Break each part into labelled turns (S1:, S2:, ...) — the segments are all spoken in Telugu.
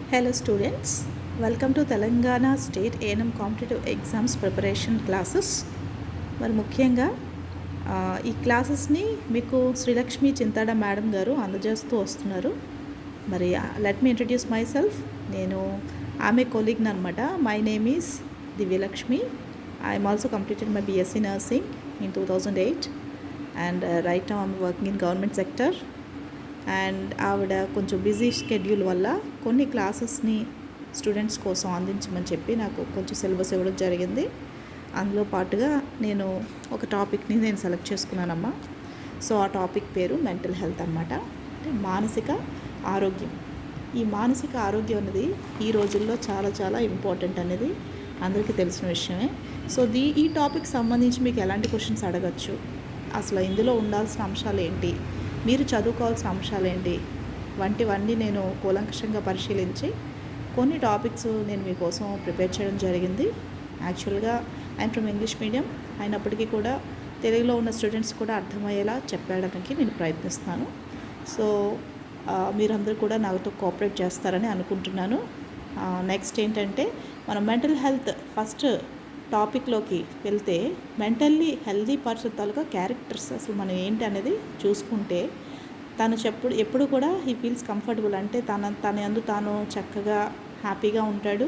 S1: Hello students, welcome to Telangana State A&M Competitive Exams Preparation Classes. మరి ముఖ్యంగా ఈ క్లాసెస్ని మీకు శ్రీలక్ష్మి చింతాడ మేడం గారు అందజేస్తూ వస్తున్నారు. మరి let me introduce my self. నేను ఆమె కొలీగ్ని అనమాట. My name is Divyalakshmi. I'm also completed my BSc nursing in 2008 and right now I'm working in government sector. And ఆవిడ కొంచెం బిజీ షెడ్యూల్ వల్ల కొన్ని క్లాసెస్ని స్టూడెంట్స్ కోసం అందించమని చెప్పి నాకు కొంచెం సిలబస్ ఇవ్వడం జరిగింది. అందులో పాటుగా నేను ఒక టాపిక్ని నేను సెలెక్ట్ చేసుకున్నానమ్మా. సో ఆ టాపిక్ పేరు మెంటల్ హెల్త్ అన్నమాట. అంటే మానసిక ఆరోగ్యం. ఈ మానసిక ఆరోగ్యం అనేది ఈ రోజుల్లో చాలా చాలా ఇంపార్టెంట్ అనేది అందరికీ తెలిసిన విషయమే. సో ఈ టాపిక్ సంబంధించి మీకు ఎలాంటి క్వశ్చన్స్ అడగచ్చు, అసలు ఇందులో ఉండాల్సిన అంశాలు ఏంటి, మీరు చదువుకోవాల్సిన అంశాలు ఏంటి వంటివన్నీ నేను కూలంకషంగా పరిశీలించి కొన్ని టాపిక్స్ నేను మీకోసం ప్రిపేర్ చేయడం జరిగింది. యాక్చువల్గా ఐఎమ్ ఫ్రమ్ ఇంగ్లీష్ మీడియం అయినప్పటికీ కూడా తెలుగులో ఉన్న స్టూడెంట్స్ కూడా అర్థమయ్యేలా చెప్పడానికి నేను ప్రయత్నిస్తాను. సో మీరందరూ కూడా నాతో కోఆపరేట్ చేస్తారని అనుకుంటున్నాను. నెక్స్ట్ ఏంటంటే మనం మెంటల్ హెల్త్ ఫస్ట్ టాపిక్లోకి వెళ్తే మెంటల్లీ హెల్దీ పర్సన్ తాలూకా క్యారెక్టర్స్ అసలు మనం ఏంటి అనేది చూసుకుంటే తను ఎప్పుడు కూడా హీ ఫీల్స్ కంఫర్టబుల్, అంటే తన యందు తాను చక్కగా హ్యాపీగా ఉంటాడు,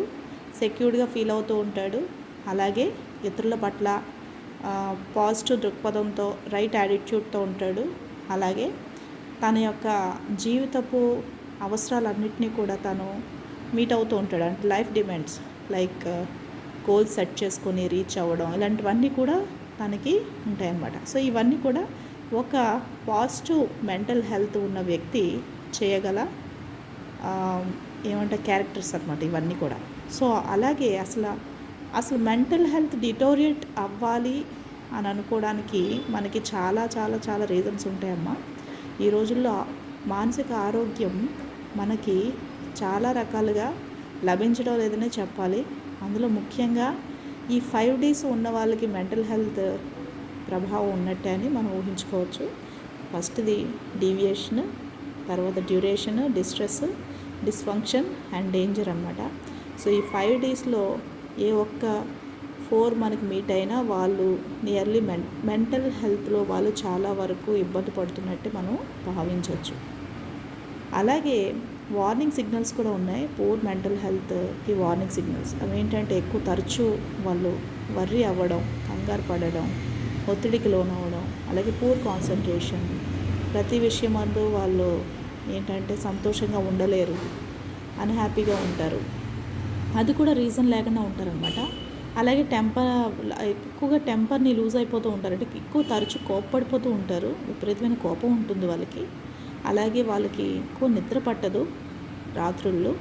S1: సెక్యూర్డ్గా ఫీల్ అవుతూ ఉంటాడు. అలాగే ఇతరుల పట్ల పాజిటివ్ దృక్పథంతో రైట్ యాటిట్యూడ్తో ఉంటాడు. అలాగే తన యొక్క జీవితపు అవసరాలన్నింటినీ కూడా తను మీట్ అవుతూ ఉంటాడు. అంటే life demands like goals set చేసుకొని రీచ్ అవ్వడం, ఇలాంటివన్నీ కూడా తనకి ఉంటాయన్నమాట. సో ఇవన్నీ కూడా ఒక పాజిటివ్ మెంటల్ హెల్త్ ఉన్న వ్యక్తి చేయగల క్యారెక్టర్స్ అన్నమాట ఇవన్నీ కూడా. సో అలాగే అసలు మెంటల్ హెల్త్ డిటోరియేట్ అవ్వాలి అని అనుకోవడానికి మనకి చాలా చాలా చాలా రీజన్స్ ఉంటాయమ్మా. ఈ రోజుల్లో మానసిక ఆరోగ్యం మనకి చాలా రకాలుగా లభించడం లేదనే చెప్పాలి. అందులో ముఖ్యంగా ఈ 5 Ds ఉన్న వాళ్ళకి మెంటల్ హెల్త్ ప్రభావం ఉన్నట్టే అని మనం ఊహించుకోవచ్చు. ఫస్ట్ది డీవియేషన్, తర్వాత duration, distress, dysfunction and danger అన్నమాట. సో ఈ 5 Dsలో ఏ ఒక్క 4 మనకి మీట్ అయినా వాళ్ళు నియర్లీ మెంటల్ హెల్త్లో వాళ్ళు చాలా వరకు ఇబ్బంది పడుతున్నట్టే మనం భావించవచ్చు. అలాగే వార్నింగ్ సిగ్నల్స్ కూడా ఉన్నాయి. పూర్ మెంటల్ హెల్త్కి వార్నింగ్ సిగ్నల్స్ అవి ఏంటంటే ఎక్కువ తరచూ వాళ్ళు వర్రీ అవ్వడం, కంగారు పడడం, ఒత్తిడికి లోనవ్వడం, అలాగే పూర్ కాన్సన్ట్రేషన్, ప్రతి విషయం అందు వాళ్ళు ఏంటంటే సంతోషంగా ఉండలేరు, అన్హ్యాపీగా ఉంటారు, అది కూడా రీజన్ లేకుండా ఉంటారనమాట. అలాగే ఎక్కువగా టెంపర్ని లూజ్ అయిపోతూ ఉంటారు, అంటే ఎక్కువ తరచూ కోప్పడిపోతూ ఉంటారు, విపరీతమైన కోపం ఉంటుంది వాళ్ళకి. అలాగే వాళ్ళకి ఎక్కువ నిద్ర పట్టదు రాత్రుల్లో.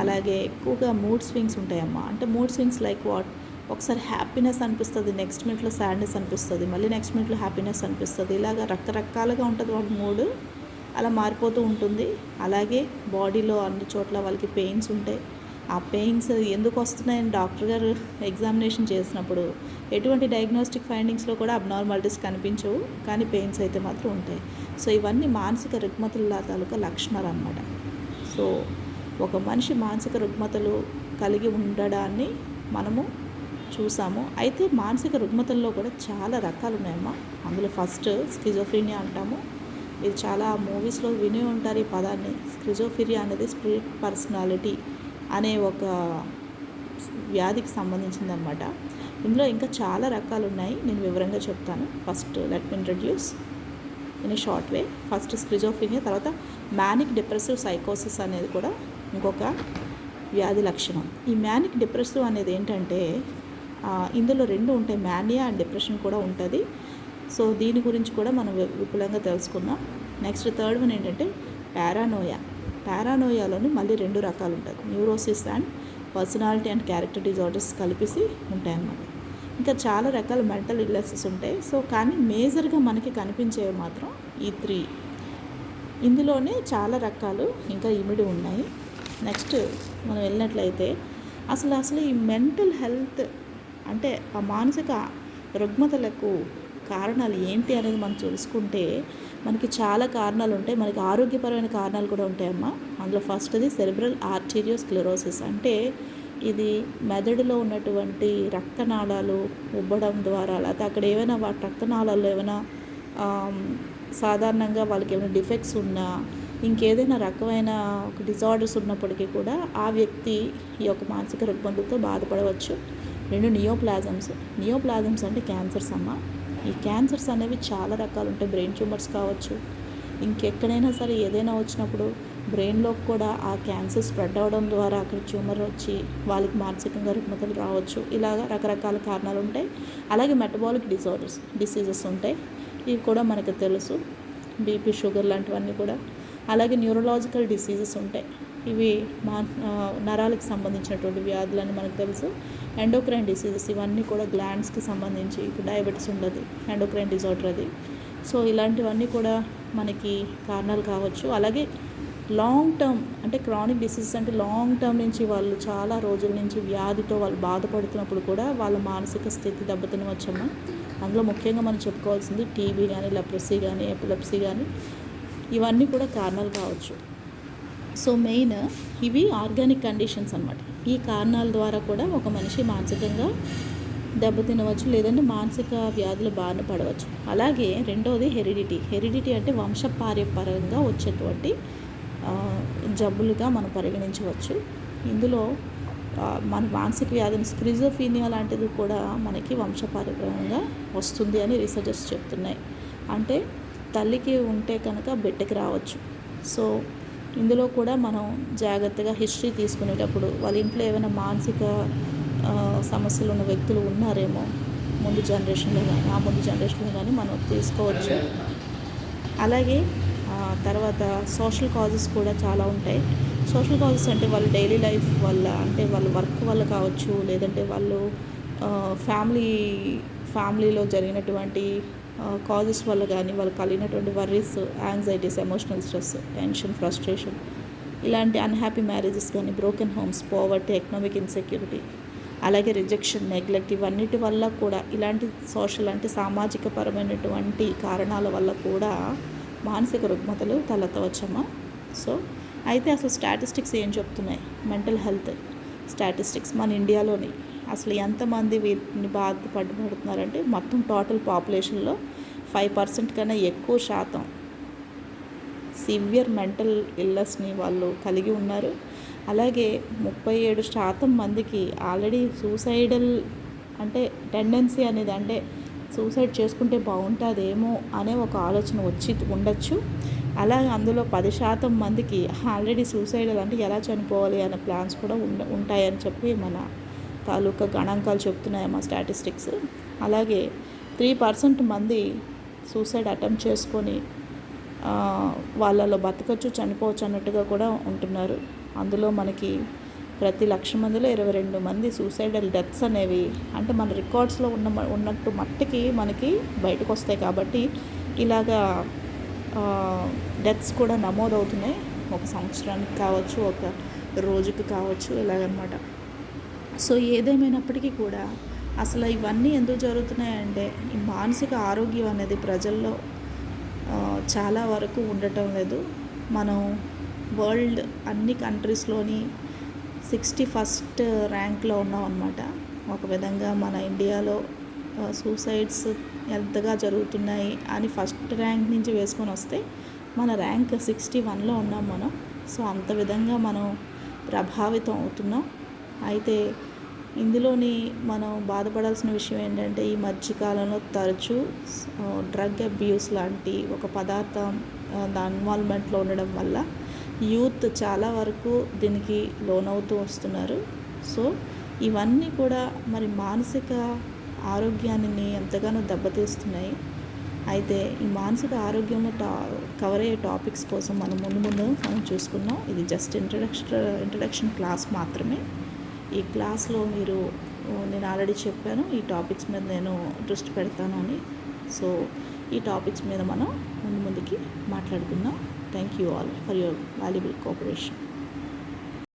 S1: అలాగే ఎక్కువగా మూడ్ స్వింగ్స్ ఉంటాయమ్మా. అంటే మూడ్ స్వింగ్స్ లైక్ వాట్, ఒకసారి హ్యాపీనెస్ అనిపిస్తుంది, నెక్స్ట్ మినిట్లో సాడ్నెస్ అనిపిస్తుంది, మళ్ళీ నెక్స్ట్ మినిట్లో హ్యాపీనెస్ అనిపిస్తుంది, ఇలాగ రకరకాలుగా ఉంటుంది వాళ్ళ మూడ్, అలా మారిపోతూ ఉంటుంది. అలాగే బాడీలో అన్ని చోట్ల వాళ్ళకి పెయిన్స్ ఉంటాయి. ఆ పెయిన్స్ ఎందుకు వస్తున్నాయని డాక్టర్ గారు ఎగ్జామినేషన్ చేసినప్పుడు ఎటువంటి డయాగ్నోస్టిక్ ఫైండింగ్స్లో కూడా అబ్నార్మాలిటీస్ కనిపించవు, కానీ పెయిన్స్ అయితే మాత్రం ఉంటాయి. సో ఇవన్నీ మానసిక రుగ్మతల తాలూకా లక్షణాలు అన్నమాట. సో ఒక మనిషి మానసిక రుగ్మతలు కలిగి ఉండడాన్ని మనము చూసాము. అయితే మానసిక రుగ్మతల్లో కూడా చాలా రకాలు ఉన్నాయమ్మా. అందులో ఫస్ట్ స్కిజోఫ్రీనియా అంటాము. ఇది చాలా మూవీస్లో వినే ఉంటారు ఈ పదాన్ని. స్కిజోఫ్రీనియా అనేది స్ప్లిట్ పర్సనాలిటీ అనే ఒక వ్యాధికి సంబంధించిందనమాట. ఇందులో ఇంకా చాలా రకాలు ఉన్నాయి, నేను వివరంగా చెప్తాను. First let me introduce in a short way. First schizophrenia, తర్వాత మ్యానిక్ డిప్రెసివ్ సైకోసిస్ అనేది కూడా ఇంకొక వ్యాధి లక్షణం. ఈ మ్యానిక్ డిప్రెసివ్ అనేది ఏంటంటే ఇందులో 2 ఉంటాయి, మ్యానియా అండ్ డిప్రెషన్ కూడా ఉంటుంది. సో దీని గురించి కూడా మనం విపులంగా తెలుసుకుందాం. నెక్స్ట్ థర్డ్ వన్ ఏంటంటే పారానోయా. పారానోయాలోని మళ్ళీ 2 రకాలు ఉంటుంది, neurosis and personality and character disorders కలిపేసి ఉంటాయన్నమాట. ఇంకా చాలా రకాల మెంటల్ ఇల్నెసెస్ ఉంటాయి. సో కానీ మేజర్గా మనకి కనిపించేవి మాత్రం ఈ 3. ఇందులోనే చాలా రకాలు ఇంకా ఇమిడి ఉన్నాయి. నెక్స్ట్ మనం వెళ్ళినట్లయితే అసలు ఈ మెంటల్ హెల్త్ అంటే ఆ మానసిక రుగ్మతలకు కారణాలు ఏంటి అనేది మనం చూసుకుంటే మనకి చాలా కారణాలు ఉంటాయి. మనకి ఆరోగ్యపరమైన కారణాలు కూడా ఉంటాయమ్మా. అందులో ఫస్ట్ది సెరిబ్రల్ ఆర్టీరియోస్క్లెరోసిస్. అంటే ఇది మెదడులో ఉన్నటువంటి రక్తనాళాలు ఉబ్బడం ద్వారా, లేకపోతే అక్కడ ఏమైనా రక్తనాళాల్లో ఏమైనా సాధారణంగా వాళ్ళకి ఏమైనా డిఫెక్ట్స్ ఉన్నా, ఇంకేదైనా రకమైన ఒక డిజార్డర్స్ ఉన్నప్పటికీ కూడా ఆ వ్యక్తి ఈ యొక్క మానసిక రుగ్మతలతో బాధపడవచ్చు. 2 నియోప్లాజమ్స్ అంటే క్యాన్సర్స్ అమ్మ. ఈ క్యాన్సర్స్ అనేవి చాలా రకాలు ఉంటాయి. బ్రెయిన్ ట్యూమర్స్ కావచ్చు, ఇంకెక్కడైనా సరే ఏదైనా వచ్చినప్పుడు బ్రెయిన్లోకి కూడా ఆ క్యాన్సర్ స్ప్రెడ్ అవ్వడం ద్వారా అక్కడ ట్యూమర్ వచ్చి వాళ్ళకి మానసికంగా రుగ్మతలు రావచ్చు. ఇలాగా రకరకాల కారణాలు ఉంటాయి. అలాగే మెటబాలిక్ డిసీజెస్ ఉంటాయి. ఇవి కూడా మనకు తెలుసు, బీపీ, షుగర్ లాంటివన్నీ కూడా. అలాగే న్యూరలాజికల్ డిసీజెస్ ఉంటాయి. ఇవి నరాలకు సంబంధించినటువంటి వ్యాధులని మనకు తెలుసు. ఎండోక్రైన్ డిసీజెస్ ఇవన్నీ కూడా గ్లాండ్స్కి సంబంధించి, ఇప్పుడు డయాబెటీస్ ఉండదు, ఎండోక్రైన్ డిజార్డర్ అది. సో ఇలాంటివన్నీ కూడా మనకి కారణాలు కావచ్చు. అలాగే లాంగ్ టర్మ్ అంటే క్రానిక్ డిసీజెస్ అంటే లాంగ్ టర్మ్ నుంచి వాళ్ళు చాలా రోజుల నుంచి వ్యాధితో వాళ్ళు బాధపడుతున్నప్పుడు కూడా వాళ్ళ మానసిక స్థితి దెబ్బతినవచ్చమ్మా. అందులో ముఖ్యంగా మనం చెప్పుకోవాల్సింది టీబీ కానీ, లెప్రసీ కానీ, ఎపిలెప్సీ కానీ, ఇవన్నీ కూడా కారణాలు కావచ్చు. సో మెయిన్ ఇవి ఆర్గానిక్ కండిషన్స్ అన్నమాట. ఈ కారణాల ద్వారా కూడా ఒక మనిషి మానసికంగా దెబ్బతినవచ్చు, లేదంటే మానసిక వ్యాధులు బారిన పడవచ్చు. అలాగే రెండవది హెరిడిటీ అంటే వంశపార్యపరంగా వచ్చేటువంటి జబ్బులుగా మనం పరిగణించవచ్చు. ఇందులో మన మానసిక వ్యాధిని స్క్రిజోఫీనియా లాంటిది కూడా మనకి వంశపార్యపరంగా వస్తుంది అని రీసెర్చర్స్ చెప్తున్నాయి. అంటే తల్లికి ఉంటే కనుక బిడ్డకి రావచ్చు. సో ఇందులో కూడా మనం జాగ్రత్తగా హిస్టరీ తీసుకునేటప్పుడు వాళ్ళ ఇంట్లో ఏమైనా మానసిక సమస్యలు ఉన్న వ్యక్తులు ఉన్నారేమో ముందు జనరేషన్లో కానీ మనం తీసుకోవచ్చు. అలాగే తర్వాత సోషల్ కాజెస్ కూడా చాలా ఉంటాయి. సోషల్ కాజెస్ అంటే వాళ్ళ డైలీ లైఫ్ వల్ల, అంటే వాళ్ళ వర్క్ వల్ల కావచ్చు, లేదంటే వాళ్ళు ఫ్యామిలీలో జరిగినటువంటి కాజెస్ వల్ల కానీ వాళ్ళకి కలిగినటువంటి worries, anxieties, emotional stress, tension, frustration, ఇలాంటి అన్హ్యాపీ మ్యారేజెస్ కానీ, broken homes, poverty, economic insecurity, అలాగే రిజెక్షన్, నెగ్లెక్ట్, ఇవన్నిటి వల్ల కూడా ఇలాంటి సోషల్ అంటే సామాజిక పరమైనటువంటి కారణాల వల్ల కూడా మానసిక రుగ్మతలు తలెత్తవచ్చమ్మా. సో అయితే అసలు స్టాటిస్టిక్స్ ఏం చెప్తున్నాయి? మెంటల్ హెల్త్ స్టాటిస్టిక్స్ మన ఇండియాలోని అసలు ఎంతమంది వీటిని బాధపడుతున్నారంటే మొత్తం టోటల్ పాపులేషన్లో 5% కన్నా ఎక్కువ శాతం సివియర్ మెంటల్ ఇల్నెస్ని వాళ్ళు కలిగి ఉన్నారు. అలాగే 37% మందికి ఆల్రెడీ సూసైడల్ అంటే టెండెన్సీ అనేది, అంటే సూసైడ్ చేసుకుంటే బాగుంటుందేమో అనే ఒక ఆలోచన ఉండొచ్చు. అలాగే అందులో 10% మందికి ఆల్రెడీ సూసైడల్ అంటే ఎలా చనిపోవాలి అనే ప్లాన్స్ కూడా ఉంటాయని చెప్పి మన తాలూకా గణాంకాలు చెప్తున్నాయి మా స్టాటిస్టిక్స్. అలాగే 3% మంది సూసైడ్ అటెంప్ట్ చేసుకొని వాళ్ళలో బతకచ్చు, చనిపోవచ్చు అన్నట్టుగా కూడా ఉంటున్నారు. అందులో మనకి ప్రతి 1,00,000 మందిలో 22 మంది సూసైడల్ డెత్స్ అనేవి అంటే మన రికార్డ్స్లో ఉన్నట్టు మట్టికి మనకి బయటకు వస్తాయి. కాబట్టి ఇలాగా డెత్స్ కూడా నమోదవుతున్నాయి. ఒక సంవత్సరానికి కావచ్చు, ఒక రోజుకి కావచ్చు, ఇలాగనమాట. సో ఏదేమైనప్పటికీ కూడా అసలు ఇవన్నీ ఎందుకు జరుగుతున్నాయంటే ఈ మానసిక ఆరోగ్యం అనేది ప్రజల్లో చాలా వరకు ఉండటం లేదు. మనం వరల్డ్ అన్ని కంట్రీస్లోని 61st ర్యాంక్లో ఉన్నాం అన్నమాట. ఒక విధంగా మన ఇండియాలో సూసైడ్స్ ఎంతగా జరుగుతున్నాయి అని ఫస్ట్ ర్యాంక్ నుంచి వేసుకొని వస్తే మన ర్యాంక్ 61లో ఉన్నాం మనం. సో అంత విధంగా మనం ప్రభావితం అవుతున్నాం. అయితే ఇందులోని మనం బాధపడాల్సిన విషయం ఏంటంటే ఈ మధ్యకాలంలో తరచూ డ్రగ్ అబ్యూస్ లాంటి ఒక పదార్థం దాని ఇన్వాల్వ్మెంట్లో ఉండడం వల్ల యూత్ చాలా వరకు దీనికి లోనవుతూ వస్తున్నారు. సో ఇవన్నీ కూడా మరి మానసిక ఆరోగ్యాన్ని ఎంతగానో దెబ్బతీస్తున్నాయి. అయితే ఈ మానసిక ఆరోగ్యంలో కవర్ అయ్యే టాపిక్స్ కోసం మనం ముందు మనం చూసుకున్నాం. ఇది జస్ట్ ఇంట్రడక్షన్ క్లాస్ మాత్రమే. ఈ క్లాస్లో నేను ఆల్రెడీ చెప్పాను ఈ టాపిక్స్ మీద నేను దృష్టి పెడతాను అని. సో ఈ టాపిక్స్ మీద మనం ముందుకి మాట్లాడుకుందాం. Thank you all for your valuable cooperation.